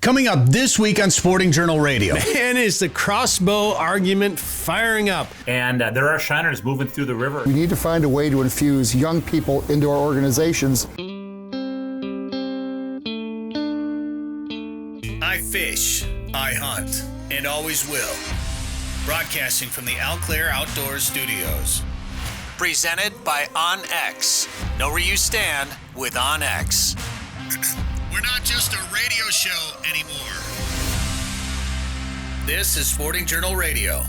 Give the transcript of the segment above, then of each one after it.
Coming up this week on Sporting Journal Radio. Man, is the crossbow argument firing up. And there are shiners moving through the river. We need to find a way to infuse young people into our organizations. I fish, I hunt, and always will. Broadcasting from the Eau Claire Outdoor Studios. Presented by OnX. Know where you stand with OnX. We're not just a radio show anymore. This is Sporting Journal Radio.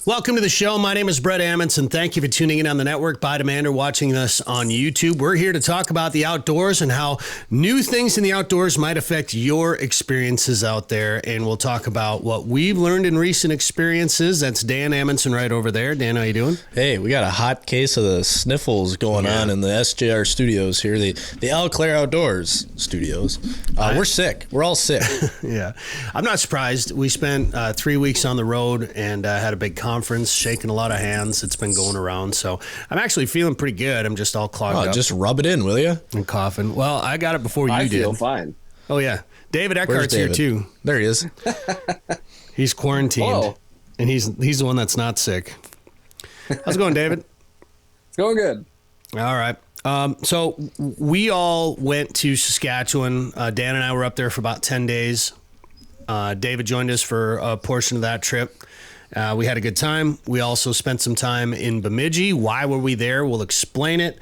Welcome to the show. My name is Bret Amundson. Thank you for tuning in on the network by demand or watching us on YouTube. We're here to talk about the outdoors and how new things in the outdoors might affect your experiences out there. And we'll talk about what we've learned in recent experiences. That's Dan Amundson right over there. Dan, how you doing? Hey, we got a hot case of the sniffles going on in the SJR studios here, the Eau Claire Outdoors studios. We're sick. We're all sick. Yeah. I'm not surprised. We spent 3 weeks on the road and had a big conference, shaking a lot of hands. It's been going around, so I'm actually feeling pretty good. I'm just all clogged up. Just rub it in, will you? And coughing. Well, I got it before you did. I feel fine. Oh, yeah. David Eckhart's here, too. There he is. He's quarantined, Whoa. and he's the one that's not sick. How's it going, David? It's going good. All right. So we all went to Saskatchewan. Dan and I were up there for about 10 days. David joined us for a portion of that trip. We had a good time. We also spent some time in Bemidji. Why were we there? We'll explain it.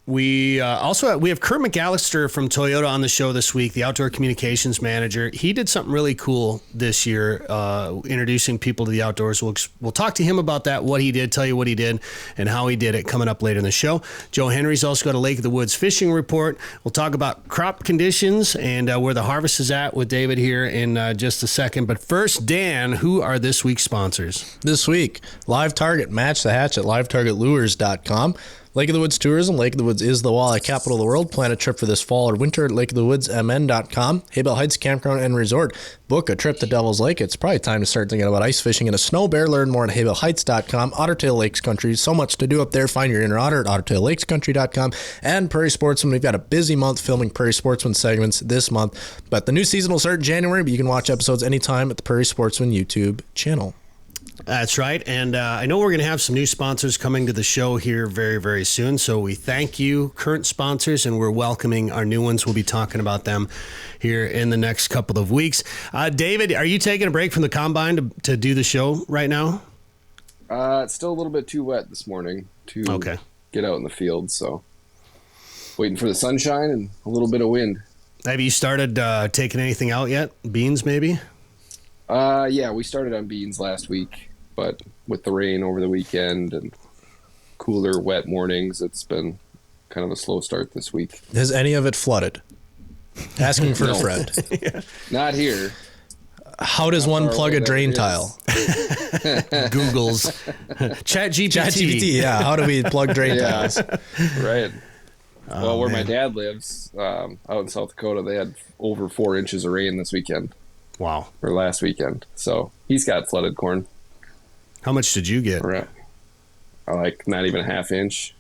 We have Curt McAllister from Toyota on the show this week, the outdoor communications manager. He did something really cool this year, introducing people to the outdoors. We'll talk to him about that, what he did, tell you what he did, and how he did it coming up later in the show. Joe Henry's also got a Lake of the Woods fishing report. We'll talk about crop conditions and where the harvest is at with David here in just a second. But first, Dan, who are this week's sponsors? This week, Live Target. Match the hatch at livetargetlures.com. Lake of the Woods Tourism. Lake of the Woods is the walleye capital of the world. Plan a trip for this fall or winter at lakeofthewoodsmn.com. Haybell Heights Campground and Resort. Book a trip to Devil's Lake. It's probably time to start thinking about ice fishing in a snow bear. Learn more at haybellheights.com. Ottertail Lakes Country. So much to do up there. Find your inner otter at ottertaillakescountry.com. And Prairie Sportsman. We've got a busy month filming Prairie Sportsman segments this month. But the new season will start in January, but you can watch episodes anytime at the Prairie Sportsman YouTube channel. That's right. And I know we're going to have some new sponsors coming to the show here very, very soon. So we thank you, current sponsors, and we're welcoming our new ones. We'll be talking about them here in the next couple of weeks. David, are you taking a break from the combine to do the show right now? It's still a little bit too wet this morning to get out in the field. So waiting for the sunshine and a little bit of wind. Have you started taking anything out yet? Beans, maybe? Yeah, we started on beans last week. But with the rain over the weekend and cooler, wet mornings, it's been kind of a slow start this week. Has any of it flooded? Asking for a friend. Yeah. Not here. How does one plug a drain tile? Google's ChatGPT. Yeah, how do we plug drain tiles? Right. Well, where my dad lives, out in South Dakota, they had over 4 inches of rain this weekend. Wow. Or last weekend. So he's got flooded corn. How much did you get? Right. Like not even a half inch.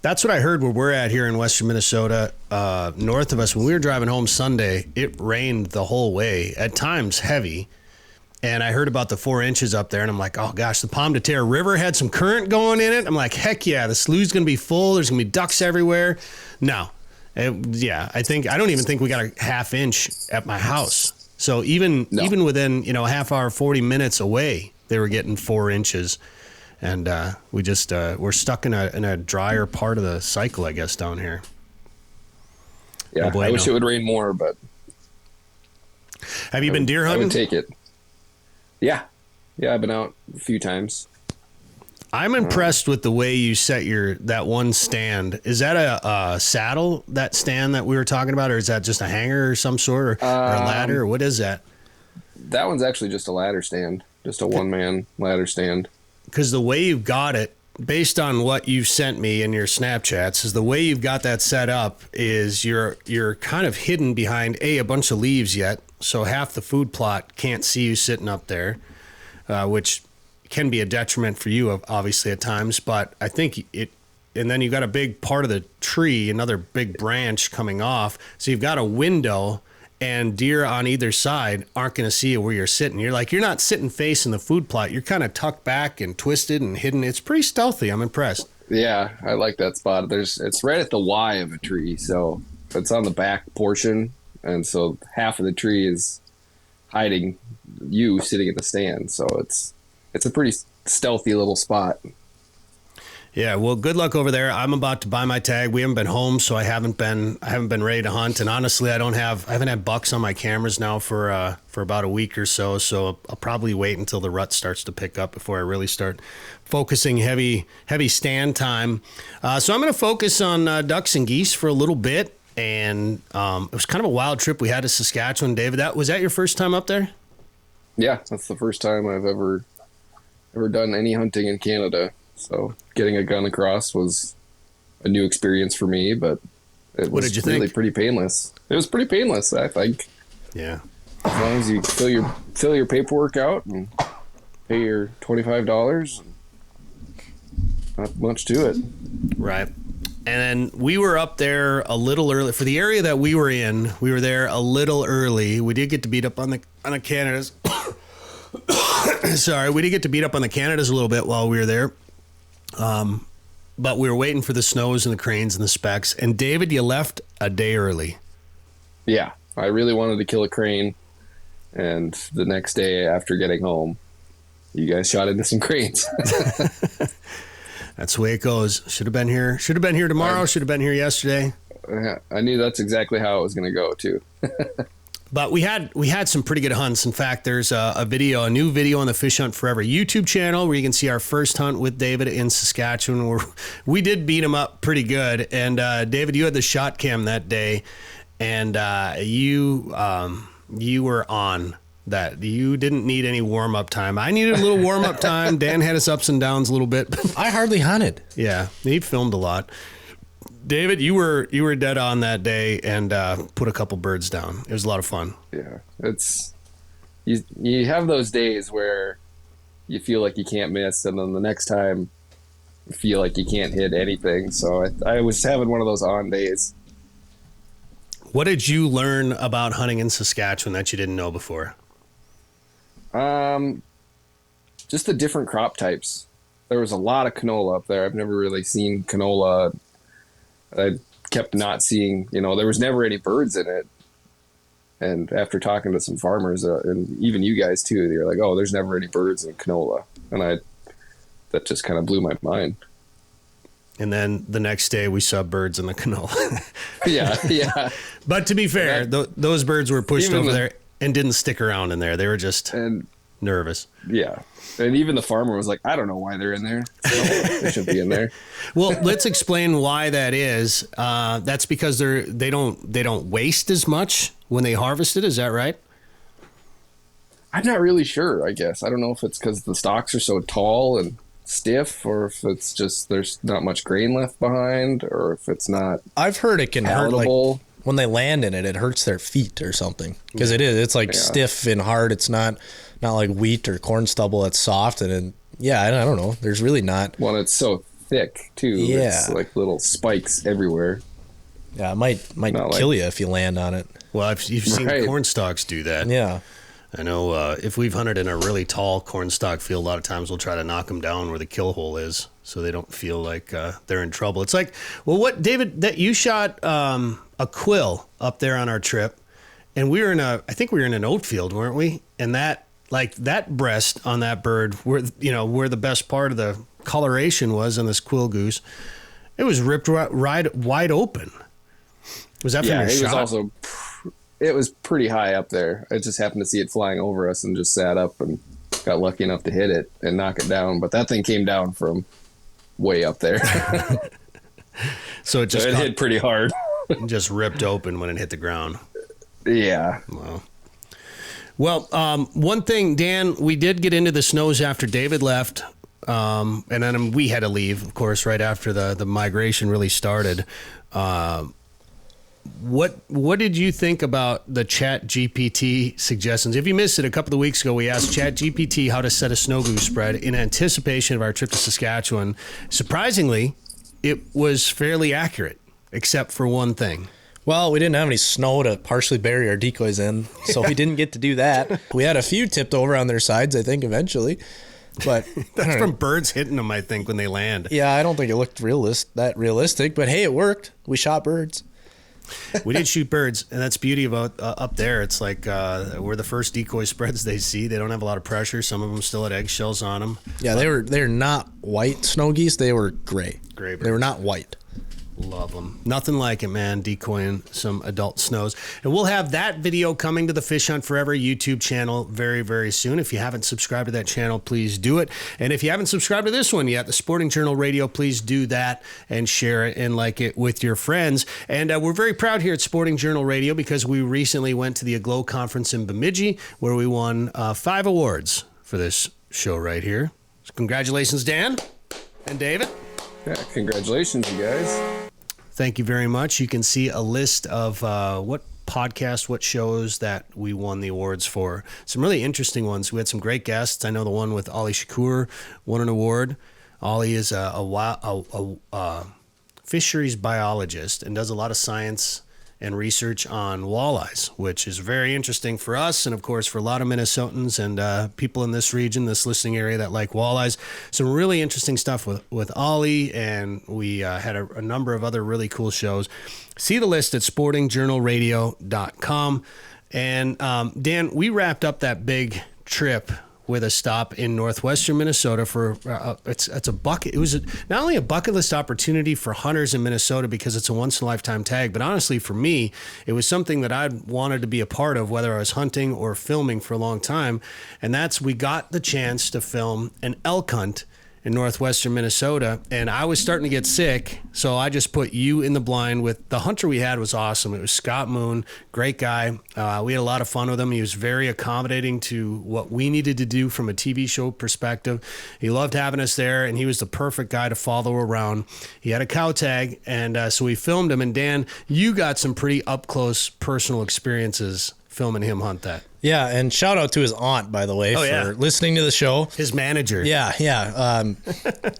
That's what I heard where we're at here in western Minnesota. North of us, when we were driving home Sunday, it rained the whole way, at times heavy. And I heard about the 4 inches up there, and I'm like, oh gosh, the Pomme de Terre River had some current going in it. I'm like, heck yeah, the slough's going to be full. There's going to be ducks everywhere. No. I don't even think we got a half inch at my house. So even within, a half hour, 40 minutes away, they were getting 4 inches. And we just we're stuck in a drier part of the cycle, I guess, down here. Yeah, oh boy, I wish it would rain more, but have you been deer hunting? I would take it. Yeah, I've been out a few times. I'm impressed with the way you set that one stand. Is that a saddle, that stand that we were talking about, or is that just a hanger or some sort, or a ladder, or what is that? That one's actually just a ladder stand, just a one-man ladder stand. Because the way you've got it, based on what you've sent me in your Snapchats, is the way you've got that set up is you're kind of hidden behind a bunch of leaves yet, so half the food plot can't see you sitting up there, which can be a detriment for you, obviously, at times. But I think and then you've got a big part of the tree, another big branch coming off. So you've got a window, and deer on either side aren't going to see you where you're sitting. You're not sitting facing the food plot. You're kind of tucked back and twisted and hidden. It's pretty stealthy. I'm impressed. Yeah, I like that spot. It's right at the Y of a tree, so it's on the back portion, and so half of the tree is hiding you sitting in the stand. So it's a pretty stealthy little spot. Yeah, well, good luck over there. I'm about to buy my tag. We haven't been home, so I haven't been ready to hunt. And honestly, I haven't had bucks on my cameras now for about a week or so. So I'll probably wait until the rut starts to pick up before I really start focusing heavy stand time. So I'm going to focus on ducks and geese for a little bit. And it was kind of a wild trip we had to Saskatchewan, David. Was that your first time up there? Yeah, that's the first time I've ever done any hunting in Canada. So getting a gun across was a new experience for me, but it was really pretty painless. It was pretty painless, I think. Yeah. As long as you fill your paperwork out and pay your $25, not much to it. Right. And then we were up there a little early for the area that we were in. We were there a little early. We did get to beat up on the Canadas. Sorry, we did get to beat up on the Canadas a little bit while we were there. But we were waiting for the snows and the cranes and the specs. And David, you left a day early. Yeah, I really wanted to kill a crane. And the next day after getting home, you guys shot into some cranes. That's the way it goes. Should have been here. Should have been here tomorrow. Should have been here yesterday. I knew that's exactly how it was going to go too. But we had some pretty good hunts. In fact, there's a new video on the Fish Hunt Forever YouTube channel where you can see our first hunt with David in Saskatchewan, where we did beat him up pretty good. And David, you had the shot cam that day, and you were on that. You didn't need any warm up time. I needed a little warm up time. Dan had his ups and downs a little bit. I hardly hunted. Yeah, he filmed a lot. David, you were dead on that day and put a couple birds down. It was a lot of fun. Yeah, it's you have those days where you feel like you can't miss, and then the next time you feel like you can't hit anything. So I was having one of those on days. What did you learn about hunting in Saskatchewan that you didn't know before? Just the different crop types. There was a lot of canola up there. I've never really seen canola. I kept not seeing, there was never any birds in it. And after talking to some farmers, and even you guys too, you're like, oh, there's never any birds in canola. And that just kind of blew my mind. And then the next day we saw birds in the canola. Yeah. But to be fair, those birds were pushed over there and didn't stick around in there. They were just nervous. Yeah. And even the farmer was like, I don't know why they're in there. They shouldn't be in there. Well, let's explain why that is. That's because they don't waste as much when they harvest it. Is that right? I'm not really sure, I guess. I don't know if it's because the stalks are so tall and stiff, or if it's just there's not much grain left behind, or if it's not. I've heard it can hurt, like when they land in it, it hurts their feet or something. Because it's like stiff and hard. It's not like wheat or corn stubble that's soft. And I don't know. There's really not. Well, it's so thick too. Yeah. It's like little spikes everywhere. Yeah, it might kill you if you land on it. Well, you've seen corn stalks do that. Yeah. I know if we've hunted in a really tall corn stalk field, a lot of times we'll try to knock them down where the kill hole is so they don't feel like they're in trouble. It's like, well, what, David, that you shot a quill up there on our trip, and I think we were in an oat field, weren't we? And that breast on that bird, where the best part of the coloration was on this quill goose, it was ripped wide open. Was that from your shot? It was pretty high up there. I just happened to see it flying over us and just sat up and got lucky enough to hit it and knock it down. But that thing came down from way up there. So it hit pretty hard. Just ripped open when it hit the ground. Yeah. Well, one thing, Dan, we did get into the snows after David left. And then we had to leave, of course, right after the migration really started. What did you think about the Chat GPT suggestions? If you missed it, a couple of weeks ago, we asked Chat GPT how to set a snow goose spread in anticipation of our trip to Saskatchewan. Surprisingly, it was fairly accurate, except for one thing. Well, we didn't have any snow to partially bury our decoys in, so we didn't get to do that. We had a few tipped over on their sides, I think, eventually. But that's from birds hitting them, I think, when they land. Yeah, I don't think it looked that realistic, but hey, it worked. We shot birds. We did shoot birds, and that's the beauty about up there. It's like we're the first decoy spreads they see. They don't have a lot of pressure. Some of them still had eggshells on them. Yeah, they're not white snow geese. They were gray. Gray birds. They were not white. Love them. Nothing like it, man, decoying some adult snows. And we'll have that video coming to the Fish Hunt Forever YouTube channel very, very soon. If you haven't subscribed to that channel, please do it. And if you haven't subscribed to this one yet, the Sporting Journal Radio, please do that and share it and like it with your friends. And we're very proud here at Sporting Journal Radio because we recently went to the AGLOW Conference in Bemidji where we won 5 awards for this show right here. So congratulations, Dan and David. Yeah, congratulations, you guys. Thank you very much. You can see a list of what shows that we won the awards for. Some really interesting ones. We had some great guests. I know the one with Ollie Shakur won an award. Ollie is a fisheries biologist and does a lot of science and research on walleyes, which is very interesting for us and, of course, for a lot of Minnesotans and people in this region, this listening area that like walleyes. Some really interesting stuff with Ollie, and we had a number of other really cool shows. See the list at sportingjournalradio.com. And, Dan, we wrapped up that big trip with a stop in northwestern Minnesota for it's a bucket. It was not only a bucket list opportunity for hunters in Minnesota because it's a once in a lifetime tag, but honestly for me, it was something that I'd wanted to be a part of, whether I was hunting or filming for a long time. And we got the chance to film an elk hunt in northwestern Minnesota, and I was starting to get sick, so I just put you in the blind with the hunter we had. Was awesome. It was Scott Moon, great guy. We had a lot of fun with him. He was very accommodating to what we needed to do from a TV show perspective. He loved having us there, and he was the perfect guy to follow around. He had a cow tag, and so we filmed him. And Dan, you got some pretty up-close personal experiences filming him hunt that. Yeah, and shout out to his aunt, by the way, for listening to the show. His manager. Yeah.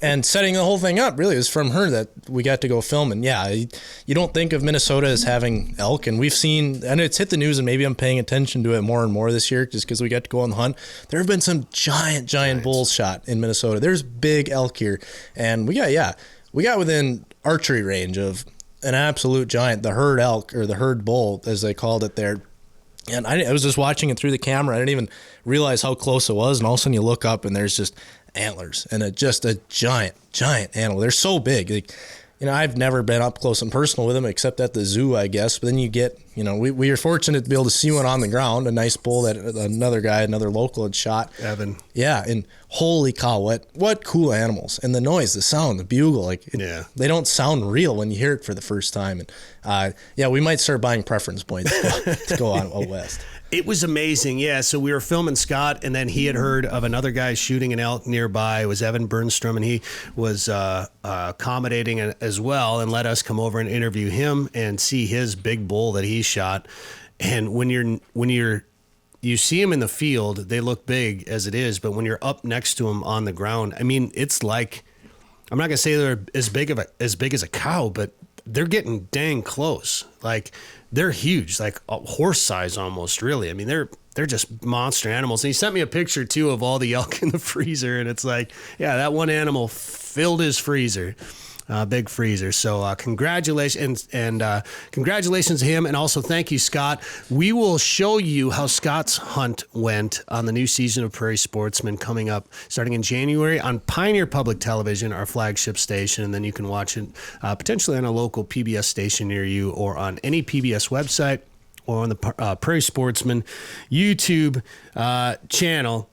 And setting the whole thing up, really, it was from her that we got to go film. And yeah, you don't think of Minnesota as having elk. And we've seen, and it's hit the news, and maybe I'm paying attention to it more and more this year just because we got to go on the hunt. There have been some giant bulls shot in Minnesota. There's big elk here. And we got within archery range of an absolute giant, the herd elk, or the herd bull, as they called it there. And I was just watching it through the camera. I didn't even realize how close it was. And all of a sudden you look up and there's just antlers and just a giant animal. They're so big. Like, I've never been up close and personal with them except at the zoo, I guess. But then you get, we are fortunate to be able to see one on the ground, a nice bull that another local had shot. Evan. Yeah. And holy cow, what cool animals. And the noise, the sound, the bugle, they don't sound real when you hear it for the first time. And we might start buying preference points to go out west. It was amazing, yeah. So we were filming Scott, and then he had heard of another guy shooting an elk nearby. It was Evan Bernstrom, and he was accommodating as well and let us come over and interview him and see his big bull that he shot. And when you see him in the field, they look big as it is, but when you're up next to him on the ground, I mean, it's like, I'm not gonna say they're as big as a cow, but they're getting dang close. Like, they're huge, like a horse size almost, really. I mean, they're just monster animals. And he sent me a picture too of all the elk in the freezer, and it's like, yeah, that one animal filled his freezer. Big freezer. So congratulations and congratulations to him, and also thank you, Scott. We will show you how Scott's hunt went on the new season of Prairie Sportsman coming up starting in January on Pioneer Public Television, our flagship station, and then you can watch it potentially on a local PBS station near you or on any PBS website or on the Prairie Sportsman YouTube channel.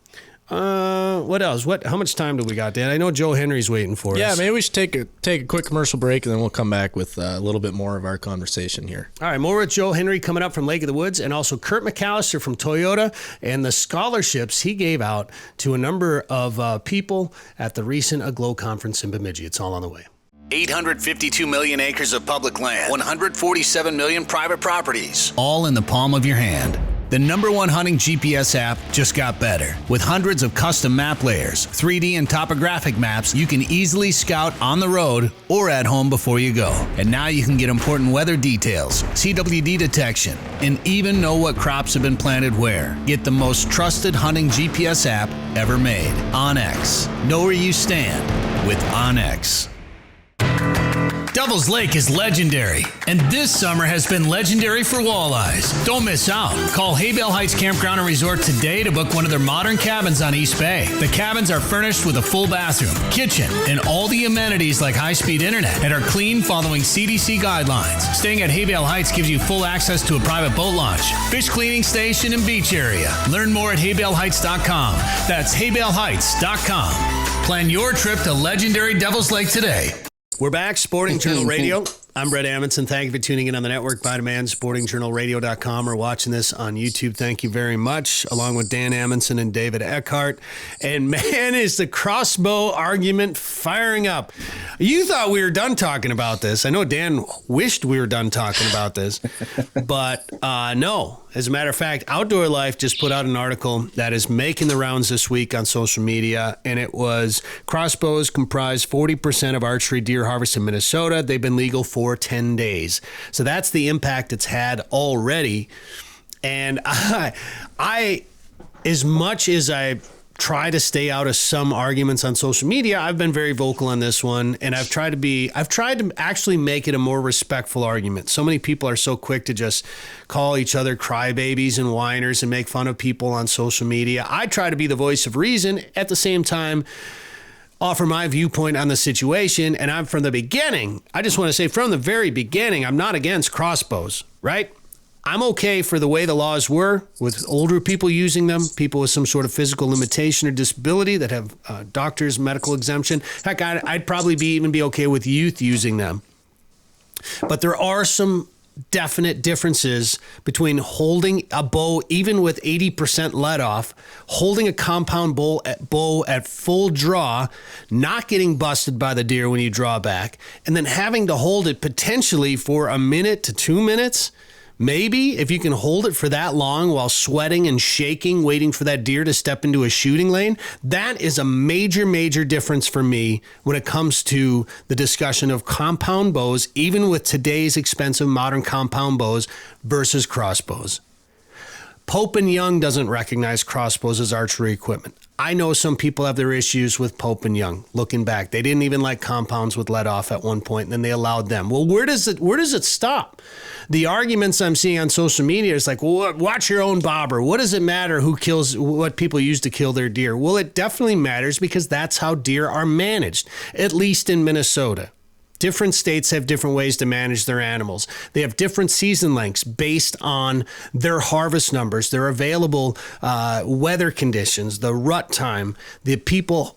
What else? How much time do we got, Dan? I know Joe Henry's waiting for us. Yeah, maybe we should take a quick commercial break, and then we'll come back with a little bit more of our conversation here. All right, more with Joe Henry coming up from Lake of the Woods, and also Curt McAllister from Toyota and the scholarships he gave out to a number of people at the recent AGLOW Conference in Bemidji. It's all on the way. 852 million acres of public land, 147 million private properties, all in the palm of your hand. The #1 hunting GPS app just got better. With hundreds of custom map layers, 3D and topographic maps, you can easily scout on the road or at home before you go. And now you can get important weather details, CWD detection, and even know what crops have been planted where. Get the most trusted hunting GPS app ever made. OnX. Know where you stand with OnX. Devil's Lake is legendary, and this summer has been legendary for walleyes. Don't miss out. Call Haybale Heights Campground and Resort today to book one of their modern cabins on East Bay. The cabins are furnished with a full bathroom, kitchen, and all the amenities like high-speed internet, and are clean following CDC guidelines. Staying at Haybale Heights gives you full access to a private boat launch, fish cleaning station, and beach area. Learn more at haybaleheights.com. That's haybaleheights.com. Plan your trip to legendary Devil's Lake today. We're back, Sporting Journal Radio. I'm Bret Amundson. Thank you for tuning in on the network by demand, sportingjournalradio.com, or watching this on YouTube. Thank you very much, along with Dan Amundson and David Eckhart. And man, is the crossbow argument firing up. You thought we were done talking about this. I know Dan wished we were done talking about this, but no. As a matter of fact, Outdoor Life just put out an article that is making the rounds this week on social media, and it was crossbows comprise 40% of archery deer harvest in Minnesota. They've been legal for 10 days. So that's the impact it's had already. And I as much as I try to stay out of some arguments on social media, I've been very vocal on this one, and I've tried to actually make it a more respectful argument. So many people are so quick to just call each other crybabies and whiners and make fun of people on social media. I try to be the voice of reason, at the same time offer my viewpoint on the situation. And I'm from the beginning, I just want to say from the very beginning, I'm not against crossbows, right? I'm okay for the way the laws were, with older people using them, people with some sort of physical limitation or disability that have doctor's medical exemption. Heck, I'd probably even be okay with youth using them. But there are some definite differences between holding a bow, even with 80% let off, holding a compound bow at full draw, not getting busted by the deer when you draw back, and then having to hold it potentially for a minute to 2 minutes. Maybe if you can hold it for that long while sweating and shaking, waiting for that deer to step into a shooting lane, that is a major, major difference for me when it comes to the discussion of compound bows, even with today's expensive modern compound bows versus crossbows. Pope and Young doesn't recognize crossbows as archery equipment. I know some people have their issues with Pope and Young. Looking back, they didn't even like compounds with let off at one point, and then they allowed them. Well, where does it stop? The arguments I'm seeing on social media is like, well, watch your own bobber. What does it matter what people use to kill their deer? Well, it definitely matters because that's how deer are managed, at least in Minnesota. Different states have different ways to manage their animals. They have different season lengths based on their harvest numbers, their available weather conditions, the rut time, the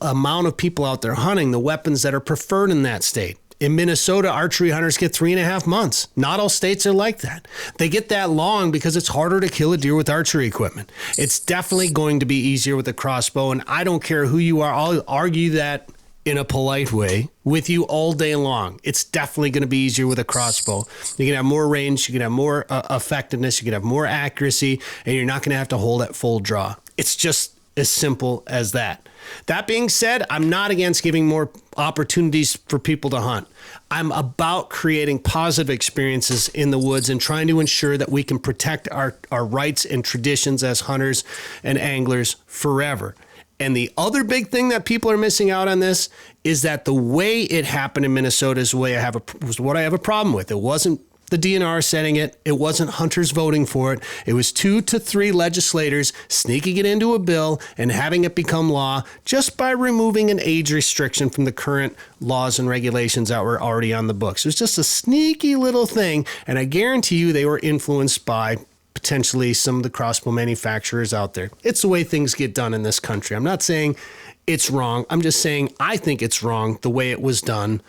amount of people out there hunting, the weapons that are preferred in that state. In Minnesota, archery hunters get 3.5 months. Not all states are like that. They get that long because it's harder to kill a deer with archery equipment. It's definitely going to be easier with a crossbow, and I don't care who you are. I'll argue that in a polite way with you all day long. It's definitely going to be easier with a crossbow. You can have more range, you can have more effectiveness, you can have more accuracy, and you're not going to have to hold at full draw. It's just as simple as that. That being said, I'm not against giving more opportunities for people to hunt. I'm about creating positive experiences in the woods and trying to ensure that we can protect our rights and traditions as hunters and anglers forever. And the other big thing that people are missing out on this is that the way it happened in Minnesota is what I have a problem with. It wasn't the DNR setting it. It wasn't hunters voting for it. It was 2 to 3 legislators sneaking it into a bill and having it become law just by removing an age restriction from the current laws and regulations that were already on the books. It was just a sneaky little thing, and I guarantee you they were influenced by potentially some of the crossbow manufacturers out there. It's the way things get done in this country. I'm not saying it's wrong. I'm just saying I think it's wrong the way it was done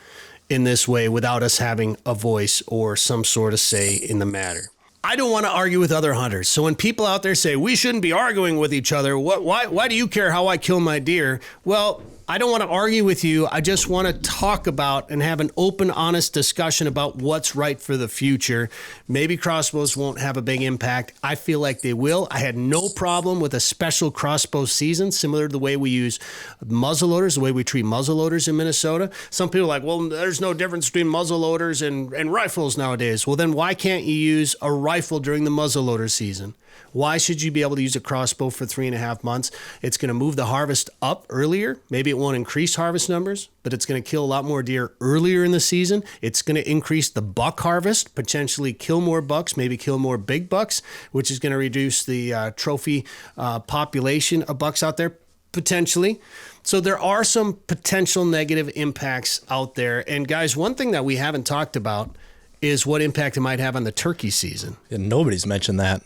in this way without us having a voice or some sort of say in the matter. I don't want to argue with other hunters. So when people out there say we shouldn't be arguing with each other, why do you care how I kill my deer? Well, I don't want to argue with you. I just want to talk about and have an open, honest discussion about what's right for the future. Maybe crossbows won't have a big impact. I feel like they will. I had no problem with a special crossbow season, similar to the way we use muzzleloaders, the way we treat muzzleloaders in Minnesota. Some people are like, well, there's no difference between muzzleloaders and rifles nowadays. Well, then why can't you use a rifle during the muzzleloader season? Why should you be able to use a crossbow for 3.5 months? It's going to move the harvest up earlier. Maybe it won't increase harvest numbers, but it's going to kill a lot more deer earlier in the season. It's going to increase the buck harvest, potentially kill more bucks, maybe kill more big bucks, which is going to reduce the trophy population of bucks out there, potentially. So there are some potential negative impacts out there. And guys, one thing that we haven't talked about is what impact it might have on the turkey season. And nobody's mentioned that.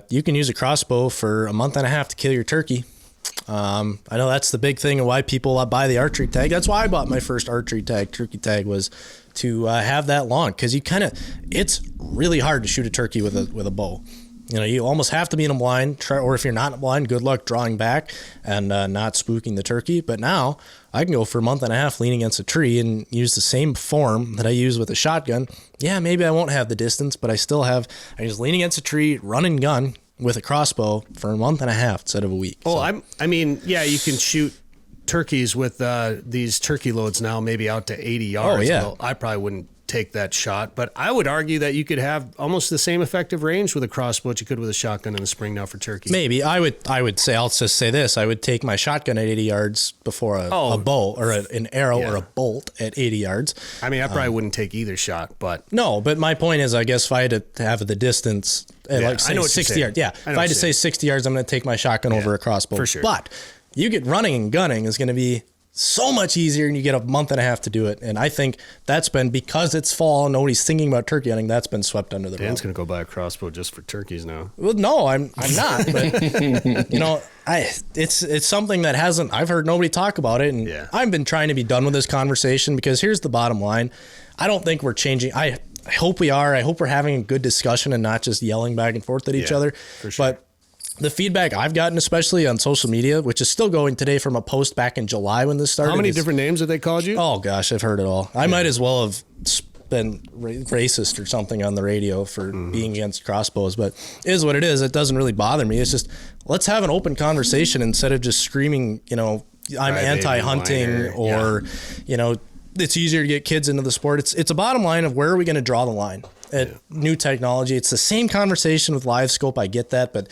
You can use a crossbow for a month and a half to kill your turkey. I know that's the big thing and why people buy the archery tag. That's why I bought my first archery tag, turkey tag, was to have that long, because it's really hard to shoot a turkey with a bow. You know, you almost have to be in a blind, or if you're not in a blind, good luck drawing back and not spooking the turkey. But now I can go for a month and a half leaning against a tree and use the same form that I use with a shotgun. Yeah, maybe I won't have the distance, but I just lean against a tree, run and gun with a crossbow for a month and a half instead of a week. Oh, so. I mean, yeah, you can shoot turkeys with these turkey loads now, maybe out to 80 yards. Oh, yeah. Well, I probably wouldn't take that shot, but I would argue that you could have almost the same effective range with a crossbow that you could with a shotgun in the spring now for turkeys. Maybe I would say, I'll just say this, I would take my shotgun at 80 yards before a bow or an arrow or a bolt at 80 yards. I mean, I probably wouldn't take either shot, but no, but my point is, I guess if I had to have the distance at like say 60 yards, if I had to say 60 yards, I'm going to take my shotgun over a crossbow for sure. But you get running and gunning is going to be so much easier, and you get a month and a half to do it. And I think that's been, because it's fall and nobody's thinking about turkey hunting, that's been swept under the rug. Dan's going to go buy a crossbow just for turkeys now. Well, no, I'm not. But you know, it's something that I've heard nobody talk about it, and I've been trying to be done with this conversation, because here's the bottom line: I don't think we're changing. I hope we are. I hope we're having a good discussion and not just yelling back and forth at each other. For sure. But the feedback I've gotten, especially on social media, which is still going today from a post back in July when this started. How many different names have they called you? Oh, gosh, I've heard it all. I might as well have been racist or something on the radio for being against crossbows, but it is what it is. It doesn't really bother me. It's just, let's have an open conversation instead of just screaming, you know, I'm anti-hunting or, you know, it's easier to get kids into the sport. It's a bottom line of where are we going to draw the line at new technology. It's the same conversation with live scope. I get that, but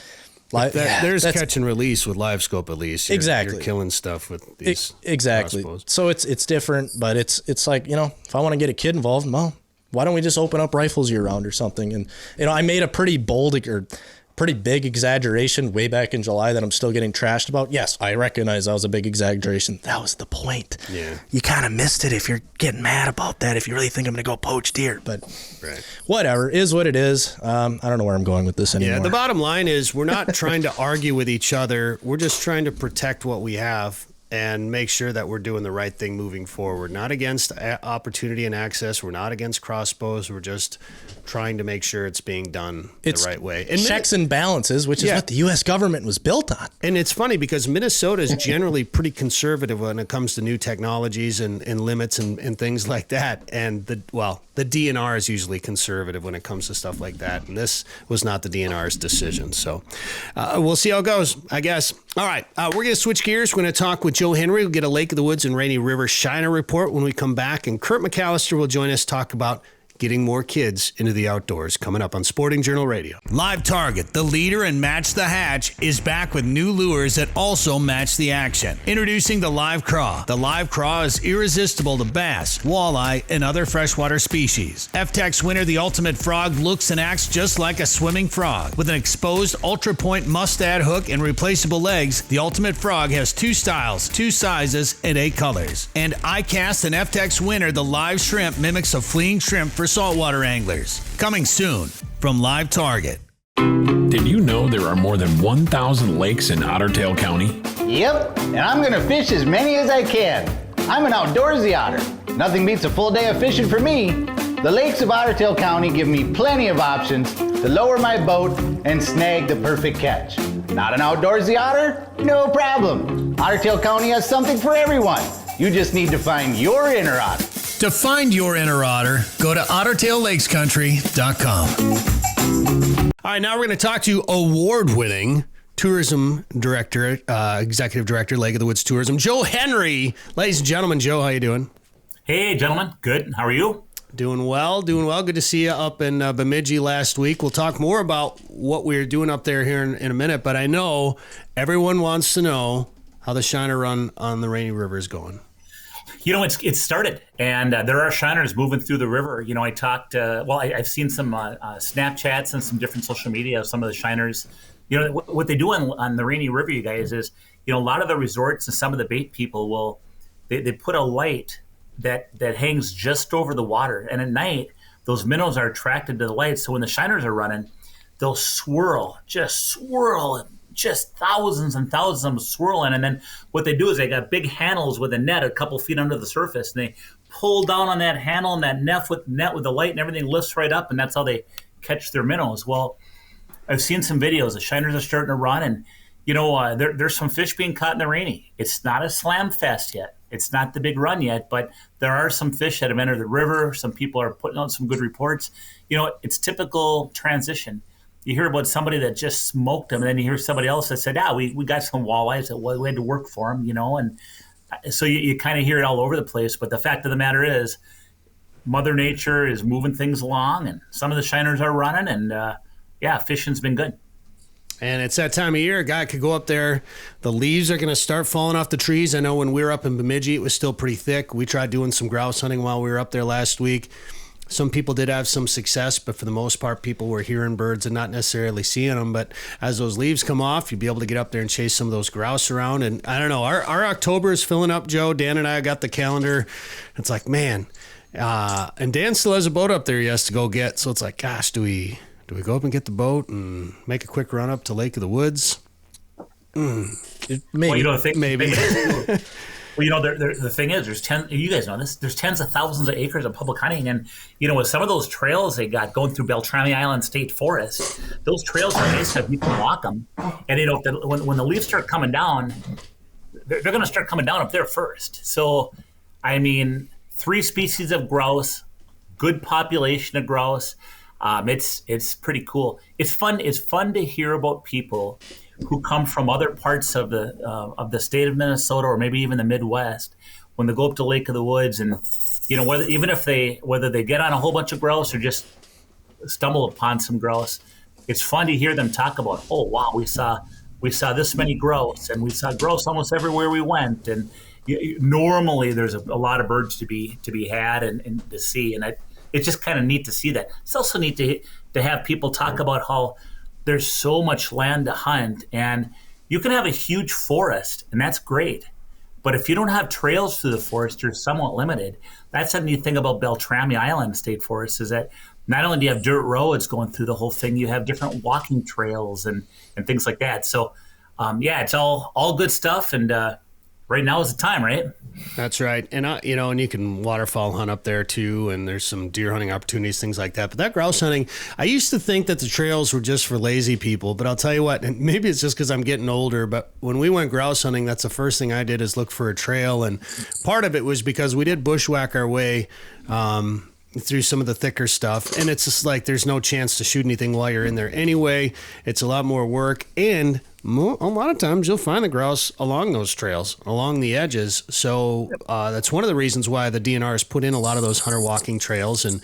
there's catch and release with live scope. At least you're killing stuff with these crossbows. So it's different, but it's like, you know, if I want to get a kid involved, well, why don't we just open up rifles year round or something? And you know, I made a pretty bold or pretty big exaggeration way back in July that I'm still getting trashed about. Yes, I recognize that was a big exaggeration. That was the point. Yeah, you kind of missed it if you're getting mad about that, if you really think I'm going to go poach deer. But whatever, is what it is. I don't know where I'm going with this anymore. Yeah, the bottom line is we're not trying to argue with each other. We're just trying to protect what we have and make sure that we're doing the right thing moving forward. Not against opportunity and access. We're not against crossbows. We're just trying to make sure it's being done the right way. And checks and balances, which is what the U.S. government was built on. And it's funny because Minnesota is generally pretty conservative when it comes to new technologies and limits and things like that. And the DNR is usually conservative when it comes to stuff like that. And this was not the DNR's decision. So we'll see how it goes, I guess. All right, we're going to switch gears. We're going to talk with Joe Henry. We'll get a Lake of the Woods and Rainy River Shiner report when we come back. And Curt McAllister will join us to talk about getting more kids into the outdoors, coming up on Sporting Journal Radio. Live Target, the leader in Match the Hatch, is back with new lures that also match the action. Introducing the Live Craw. The Live Craw is irresistible to bass, walleye, and other freshwater species. FTech's winner, the Ultimate Frog, looks and acts just like a swimming frog. With an exposed ultra-point mustad hook and replaceable legs, the Ultimate Frog has 2 styles, 2 sizes, and 8 colors. And iCast and FTech's winner, the Live Shrimp, mimics a fleeing shrimp for saltwater anglers. Coming soon from Live Target. Did you know there are more than 1,000 lakes in Otter Tail County? Yep, and I'm gonna fish as many as I can. I'm an outdoorsy otter. Nothing beats a full day of fishing for me. The lakes of Otter Tail County give me plenty of options to lower my boat and snag the perfect catch. Not an outdoorsy otter? No problem. Ottertail County has something for everyone. You just need to find your inner otter. To find your inner otter, go to OttertailLakesCountry.com. All right, now we're going to talk to award-winning tourism director, executive director, Lake of the Woods Tourism, Joe Henry. Ladies and gentlemen, Joe, how you doing? Hey, gentlemen. Good. How are you? Doing well. Good to see you up in Bemidji last week. We'll talk more about what we were doing up there here in a minute, but I know everyone wants to know how the Shiner Run on the Rainy River is going. You know, it's started, and there are shiners moving through the river. You know, I talked, I've seen some Snapchats and some different social media of some of the shiners. You know, what they do on the Rainy River, you guys, is, you know, a lot of the resorts and some of the bait people they put a light that hangs just over the water. And at night, those minnows are attracted to the light. So when the shiners are running, they'll swirl, just thousands and thousands of them swirling. And then what they do is they got big handles with a net a couple feet under the surface. And they pull down on that handle and that net with the light, and everything lifts right up. And that's how they catch their minnows. Well, I've seen some videos. The shiners are starting to run. And, you know, there's some fish being caught in the Rainy. It's not a slam fest yet. It's not the big run yet, but there are some fish that have entered the river. Some people are putting out some good reports. You know, it's typical transition. You hear about somebody that just smoked them, and then you hear somebody else that said, we got some walleyes that we had to work for them, you know. And so you kind of hear it all over the place. But the fact of the matter is, Mother Nature is moving things along, and some of the shiners are running, and, fishing's been good. And it's that time of year, a guy could go up there. The leaves are going to start falling off the trees. I know when we were up in Bemidji, it was still pretty thick. We tried doing some grouse hunting while we were up there last week. Some people did have some success, but for the most part, people were hearing birds and not necessarily seeing them. But as those leaves come off, you'd be able to get up there and chase some of those grouse around. And I don't know, our October is filling up, Joe. Dan and I got the calendar. It's like, man. And Dan still has a boat up there he has to go get. So it's like, gosh, do we go up and get the boat and make a quick run up to Lake of the Woods? Maybe. Well, you know, maybe. Well, you know, the thing is, you guys know this, there's tens of thousands of acres of public hunting. And, you know, with some of those trails they got going through Beltrami Island State Forest, those trails are nice if you can walk them. And, you know, when the leaves start coming down, they're going to start coming down up there first. So, I mean, 3 species of grouse, good population of grouse. It's pretty cool. It's fun to hear about people who come from other parts of the state of Minnesota, or maybe even the Midwest, when they go up to Lake of the Woods, and, you know, whether they get on a whole bunch of grouse or just stumble upon some grouse, it's fun to hear them talk about, oh wow, we saw this many grouse, and we saw grouse almost everywhere we went. And normally there's a lot of birds to be had and to see, and it's just kind of neat to see that. It's also neat to have people talk about how there's so much land to hunt, and you can have a huge forest, and that's great. But if you don't have trails through the forest, you're somewhat limited. That's the neat thing about Beltrami Island State Forest, is that not only do you have dirt roads going through the whole thing, you have different walking trails and things like that. So, it's all good stuff, and right now is the time, right? That's right. And, and you can waterfowl hunt up there too. And there's some deer hunting opportunities, things like that. But that grouse hunting, I used to think that the trails were just for lazy people. But I'll tell you what, and maybe it's just because I'm getting older, but when we went grouse hunting, that's the first thing I did is look for a trail. And part of it was because we did bushwhack our way through some of the thicker stuff. And it's just like there's no chance to shoot anything while you're in there anyway. It's a lot more work. And a lot of times you'll find the grouse along those trails, along the edges. So that's one of the reasons why the DNR has put in a lot of those hunter walking trails, and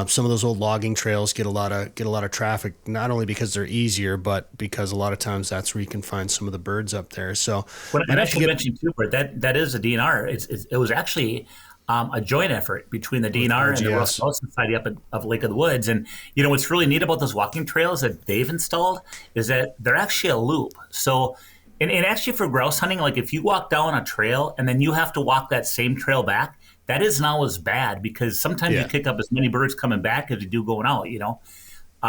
some of those old logging trails get a lot of traffic, not only because they're easier, but because a lot of times that's where you can find some of the birds up there. So I should mention too, Bert, that is a DNR. It was actually a joint effort between the DNR and the Ross Mouse Society up of Lake of the Woods. And, you know, what's really neat about those walking trails that they've installed is that they're actually a loop. So, and actually for grouse hunting, like if you walk down a trail and then you have to walk that same trail back, that isn't always bad, because sometimes you kick up as many birds coming back as you do going out, you know.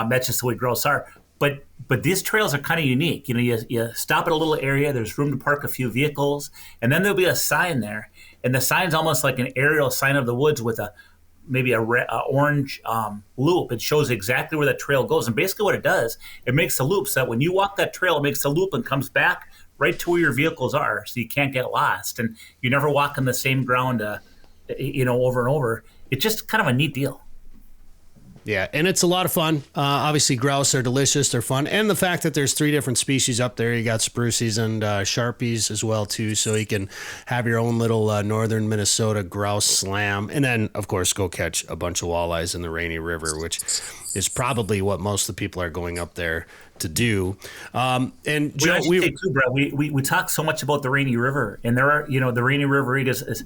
That's just the way grouse are. But these trails are kind of unique. You know, you stop at a little area, there's room to park a few vehicles, and then there'll be a sign there. And the sign's almost like an aerial sign of the woods with a maybe a orange loop. It shows exactly where that trail goes. And basically what it does, it makes a loop so that when you walk that trail, it makes a loop and comes back right to where your vehicles are, so you can't get lost. And you never walk on the same ground, over and over. It's just kind of a neat deal. Yeah, and it's a lot of fun. Obviously, grouse are delicious. They're fun. And the fact that there's 3 different species up there. You got spruces and sharpies as well, too. So you can have your own little northern Minnesota grouse slam. And then, of course, go catch a bunch of walleyes in the Rainy River, which is probably what most of the people are going up there to do. And Joe, we talk so much about the Rainy River. And there are, the Rainy River is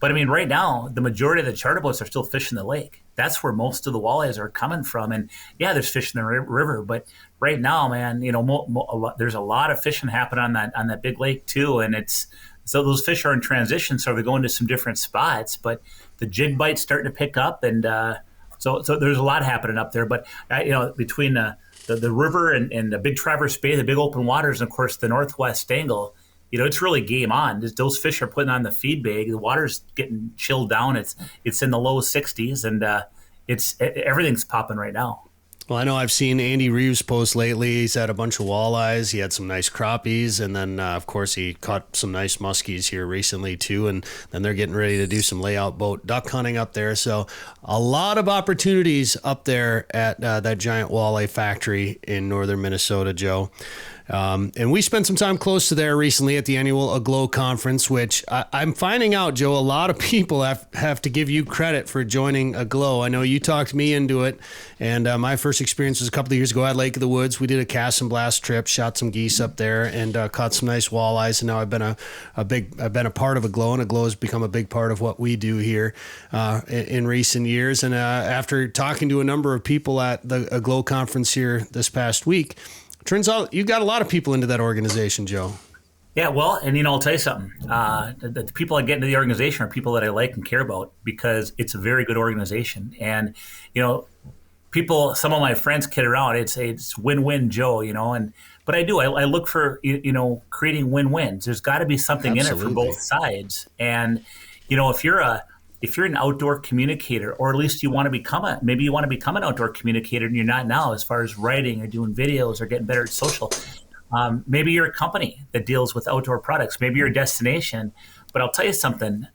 but I mean, right now, the majority of the charter boats are still fishing the lake. That's where most of the walleyes are coming from. And yeah, there's fish in the river, but right now, man, there's a lot of fishing happening on that big lake too. And so those fish are in transition, so they're going to some different spots. But the jig bite's starting to pick up, and so there's a lot happening up there. But between the river and the Big Traverse Bay, the big open waters, and of course the Northwest Angle. It's really game on. Those fish are putting on the feed bag. The water's getting chilled down. It's in the low 60s, and everything's popping right now. Well, I know I've seen Andy Reeves post lately. He's had a bunch of walleyes. He had some nice crappies, and then, of course, he caught some nice muskies here recently, too, and then they're getting ready to do some layout boat duck hunting up there. So a lot of opportunities up there at that giant walleye factory in northern Minnesota, Joe. And we spent some time close to there recently at the annual AGLOW Conference, which I'm finding out, Joe, a lot of people have to give you credit for joining AGLOW. I know you talked me into it, and my first experience was a couple of years ago at Lake of the Woods. We did a cast and blast trip, shot some geese up there, and caught some nice walleyes. And now I've been a part of AGLOW, and AGLOW has become a big part of what we do here in recent years. And after talking to a number of people at the AGLOW Conference here this past week, turns out you got a lot of people into that organization, Joe. Yeah, well, and I'll tell you something. The people that get into the organization are people that I like and care about, because it's a very good organization. And, some of my friends kid around. It's win-win, Joe, but I do. I look for, creating win-wins. There's got to be something in it for both sides. And, if you're an outdoor communicator, or at least you want to become an outdoor communicator, and you're not now, as far as writing or doing videos or getting better at social, maybe you're a company that deals with outdoor products. Maybe you're a destination. But I'll tell you something.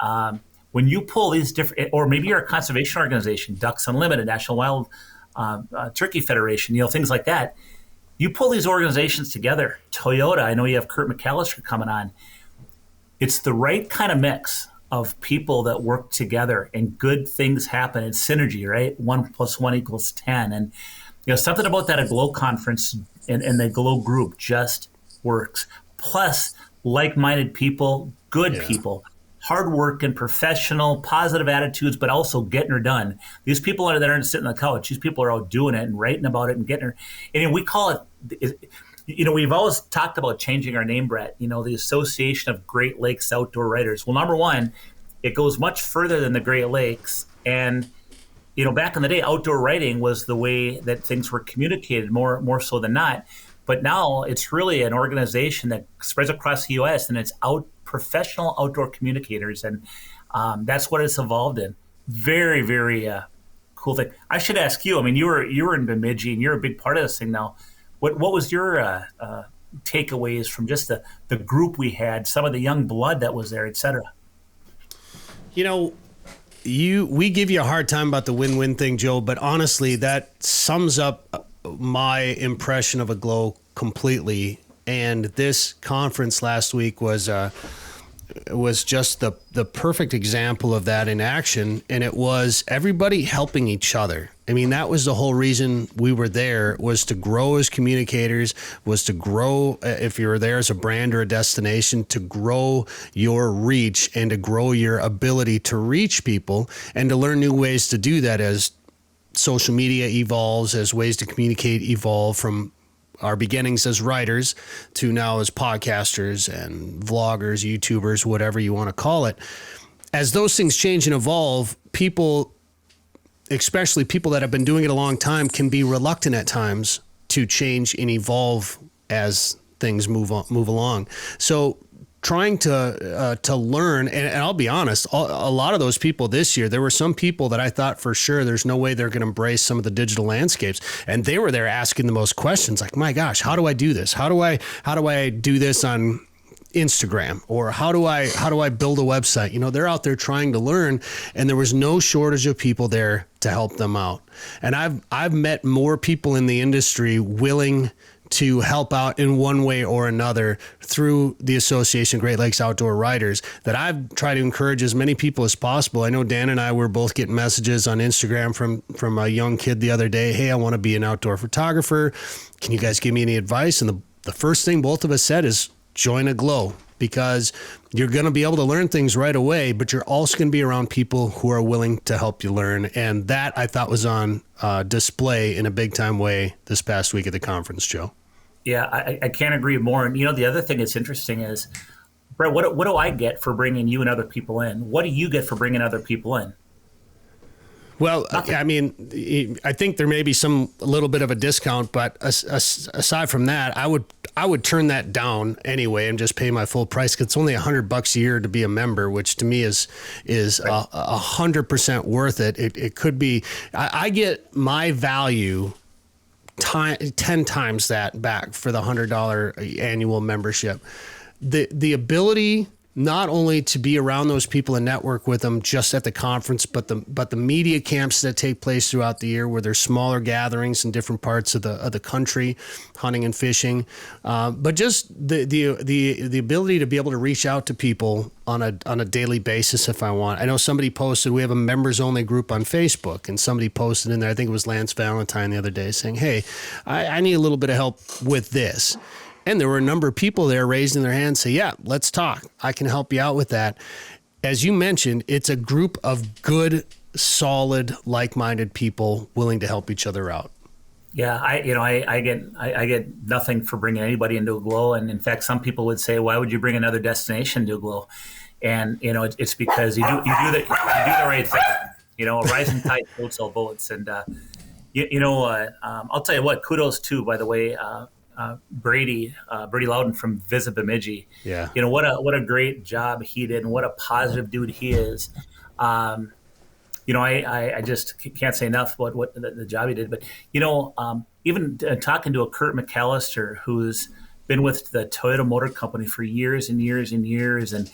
When you pull these different, or maybe you're a conservation organization, Ducks Unlimited, National Wild Turkey Federation, things like that. You pull these organizations together. Toyota, I know you have Curt McAllister coming on. It's the right kind of mix of people that work together, and good things happen. It's synergy, right? 1 + 1 = 10. And something about that AGLOW conference and the AGLOW group just works. Plus, like-minded people, good people, hard-working, professional, positive attitudes, but also getting her done. These people are there and sitting on the couch. These people are out doing it and writing about it and getting her. And we call it. We've always talked about changing our name, Bret, the Association of Great Lakes Outdoor Writers. Well, number one, it goes much further than the Great Lakes. And, back in the day, outdoor writing was the way that things were communicated more so than not. But now it's really an organization that spreads across the U.S. and it's professional outdoor communicators. And that's what it's evolved in. Very, very cool thing. I should ask you, you were in Bemidji and you're a big part of this thing now. What was your takeaways from just the group we had, some of the young blood that was there, et cetera? We give you a hard time about the win-win thing, Joe, but honestly, that sums up my impression of AGLOW completely. And this conference last week was just the perfect example of that in action. And it was everybody helping each other. That was the whole reason we were there, was to grow as communicators, was to grow, if you're there as a brand or a destination, to grow your reach and to grow your ability to reach people and to learn new ways to do that as social media evolves, as ways to communicate evolve from our beginnings as writers to now as podcasters and vloggers, YouTubers, whatever you want to call it. As those things change and evolve, people, especially people that have been doing it a long time, can be reluctant at times to change and evolve as things move along. So trying to learn, and I'll be honest, a lot of those people this year, there were some people that I thought for sure there's no way they're going to embrace some of the digital landscapes, and they were there asking the most questions, like, my gosh, how do I do this? How do I do this on Instagram, or how do I build a website? They're out there trying to learn, and there was no shortage of people there to help them out. And I've met more people in the industry willing to help out in one way or another through the Association of Great Lakes Outdoor Writers that I've tried to encourage as many people as possible. I know Dan and I were both getting messages on Instagram from a young kid the other day. Hey, I want to be an outdoor photographer. Can you guys give me any advice? And the first thing both of us said is join AGLOW, because you're going to be able to learn things right away, but you're also going to be around people who are willing to help you learn. And that I thought was on display in a big time way this past week at the conference, Joe. Yeah, I can't agree more. And, the other thing that's interesting is, Bret, what do I get for bringing you and other people in? What do you get for bringing other people in? Well, nothing. I mean, I think there may be a little bit of a discount, but aside from that, I would turn that down anyway and just pay my full price, because it's only $100 a year to be a member, which to me is 100% worth it. It could be, I get my value 10 times that back for the $100 annual membership. The ability not only to be around those people and network with them just at the conference, but the media camps that take place throughout the year, where there's smaller gatherings in different parts of the country, hunting and fishing, but just the ability to be able to reach out to people on a daily basis if I want. I know somebody posted, we have a members only group on Facebook, and somebody posted in there, I think it was Lance Valentine the other day, saying, hey, I need a little bit of help with this. And there were a number of people there raising their hands, say, yeah, let's talk. I can help you out with that. As you mentioned, it's a group of good, solid, like-minded people willing to help each other out. Yeah, I get nothing for bringing anybody into AGLOW. And in fact, some people would say, why would you bring another destination to AGLOW? And, it's because you do the right thing. A rising tide floats all boats. And, I'll tell you what, kudos to, by the way, Brady Loudon from Visit Bemidji. Yeah. What a great job he did, and what a positive dude he is. I just can't say enough about what the job he did. But, even talking to a Curt McAllister, who's been with the Toyota Motor Company for years and years and years. And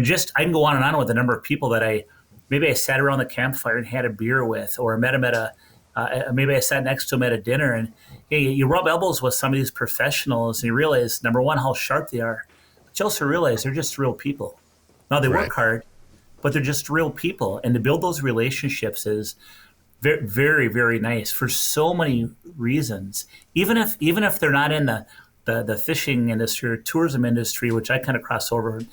just, I can go on and on with the number of people that maybe I sat around the campfire and had a beer with, or met him at maybe I sat next to him at a dinner, and hey, you rub elbows with some of these professionals and you realize, number one, how sharp they are, but you also realize they're just real people. Now, they work hard, but they're just real people. And to build those relationships is very, very, very nice for so many reasons. Even if they're not in the fishing industry or tourism industry, which I kind of cross over,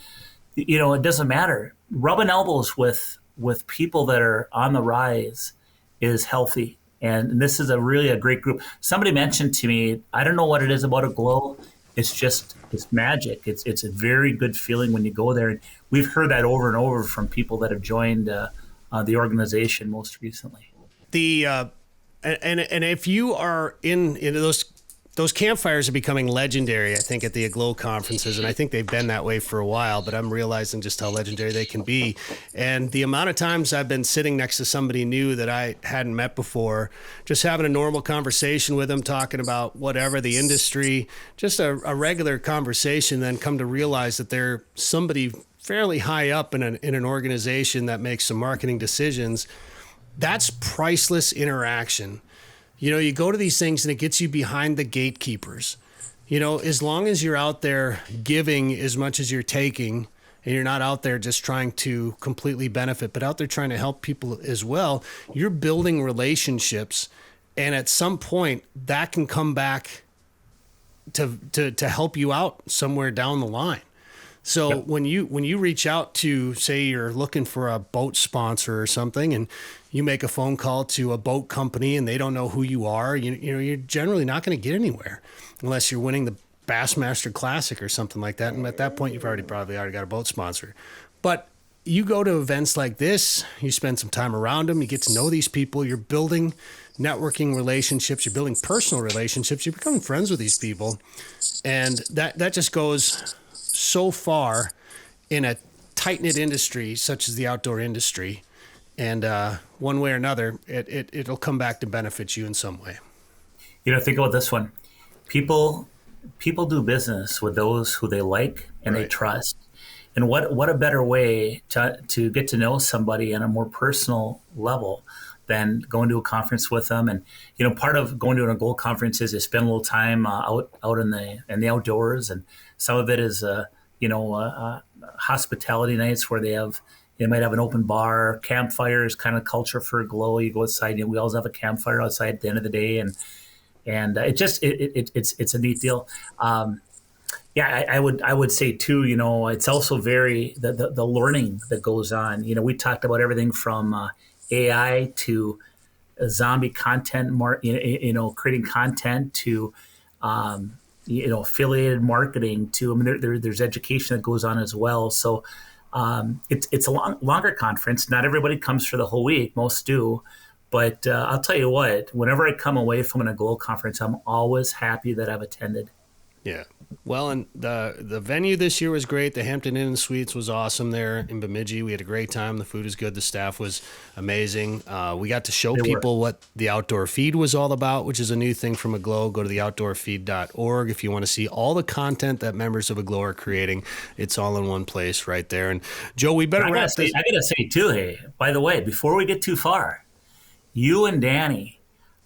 it doesn't matter. Rubbing elbows with people that are on the rise is healthy. And this is really a great group. Somebody mentioned to me, I don't know what it is about AGLOW. It's magic. It's a very good feeling when you go there. And we've heard that over and over from people that have joined the organization most recently. And if you are in those campfires are becoming legendary, I think, at the AGLOW conferences, and I think they've been that way for a while, but I'm realizing just how legendary they can be. And the amount of times I've been sitting next to somebody new that I hadn't met before, just having a normal conversation with them, talking about whatever, the industry, just a regular conversation, then come to realize that they're somebody fairly high up in an organization that makes some marketing decisions. That's priceless interaction. You go to these things and it gets you behind the gatekeepers. As long as you're out there giving as much as you're taking, and you're not out there just trying to completely benefit, but out there trying to help people as well, you're building relationships. And at some point that can come back to help you out somewhere down the line. So when you reach out to, say you're looking for a boat sponsor or something, and you make a phone call to a boat company and they don't know who you are, you're generally not going to get anywhere unless you're winning the Bassmaster Classic or something like that. And at that point, you've probably already got a boat sponsor. But you go to events like this, you spend some time around them, you get to know these people, you're building networking relationships, you're building personal relationships, you're becoming friends with these people. And that just goes so far in a tight-knit industry such as the outdoor industry, and one way or another, it'll come back to benefit you in some way. Think about this one. People do business with those who they like and they trust. And what a better way to get to know somebody on a more personal level than going to a conference with them. And part of going to a gold conference is you spend a little time out in the outdoors, and some of it is hospitality nights where they might have an open bar. Campfires kind of culture for AGLOW. You go outside. We always have a campfire outside at the end of the day, and it's a neat deal. I would say too, it's also the learning that goes on. We talked about everything from AI to zombie content, creating content to affiliated marketing to. There's education that goes on as well. So it's a longer conference. Not everybody comes for the whole week. Most do. But I'll tell you what, whenever I come away from an AGLOW conference, I'm always happy that I've attended. Yeah. Well, and the venue this year was great. The Hampton Inn and Suites was awesome there in Bemidji. We had a great time. The food was good. The staff was amazing. We got to show people what the outdoor feed was all about, which is a new thing from AGLOW. Go to the outdoorfeed.org if you want to see all the content that members of AGLOW are creating. It's all in one place right there. And Joe, we better wrap this. I got to say too, hey, by the way, before we get too far, you and Danny,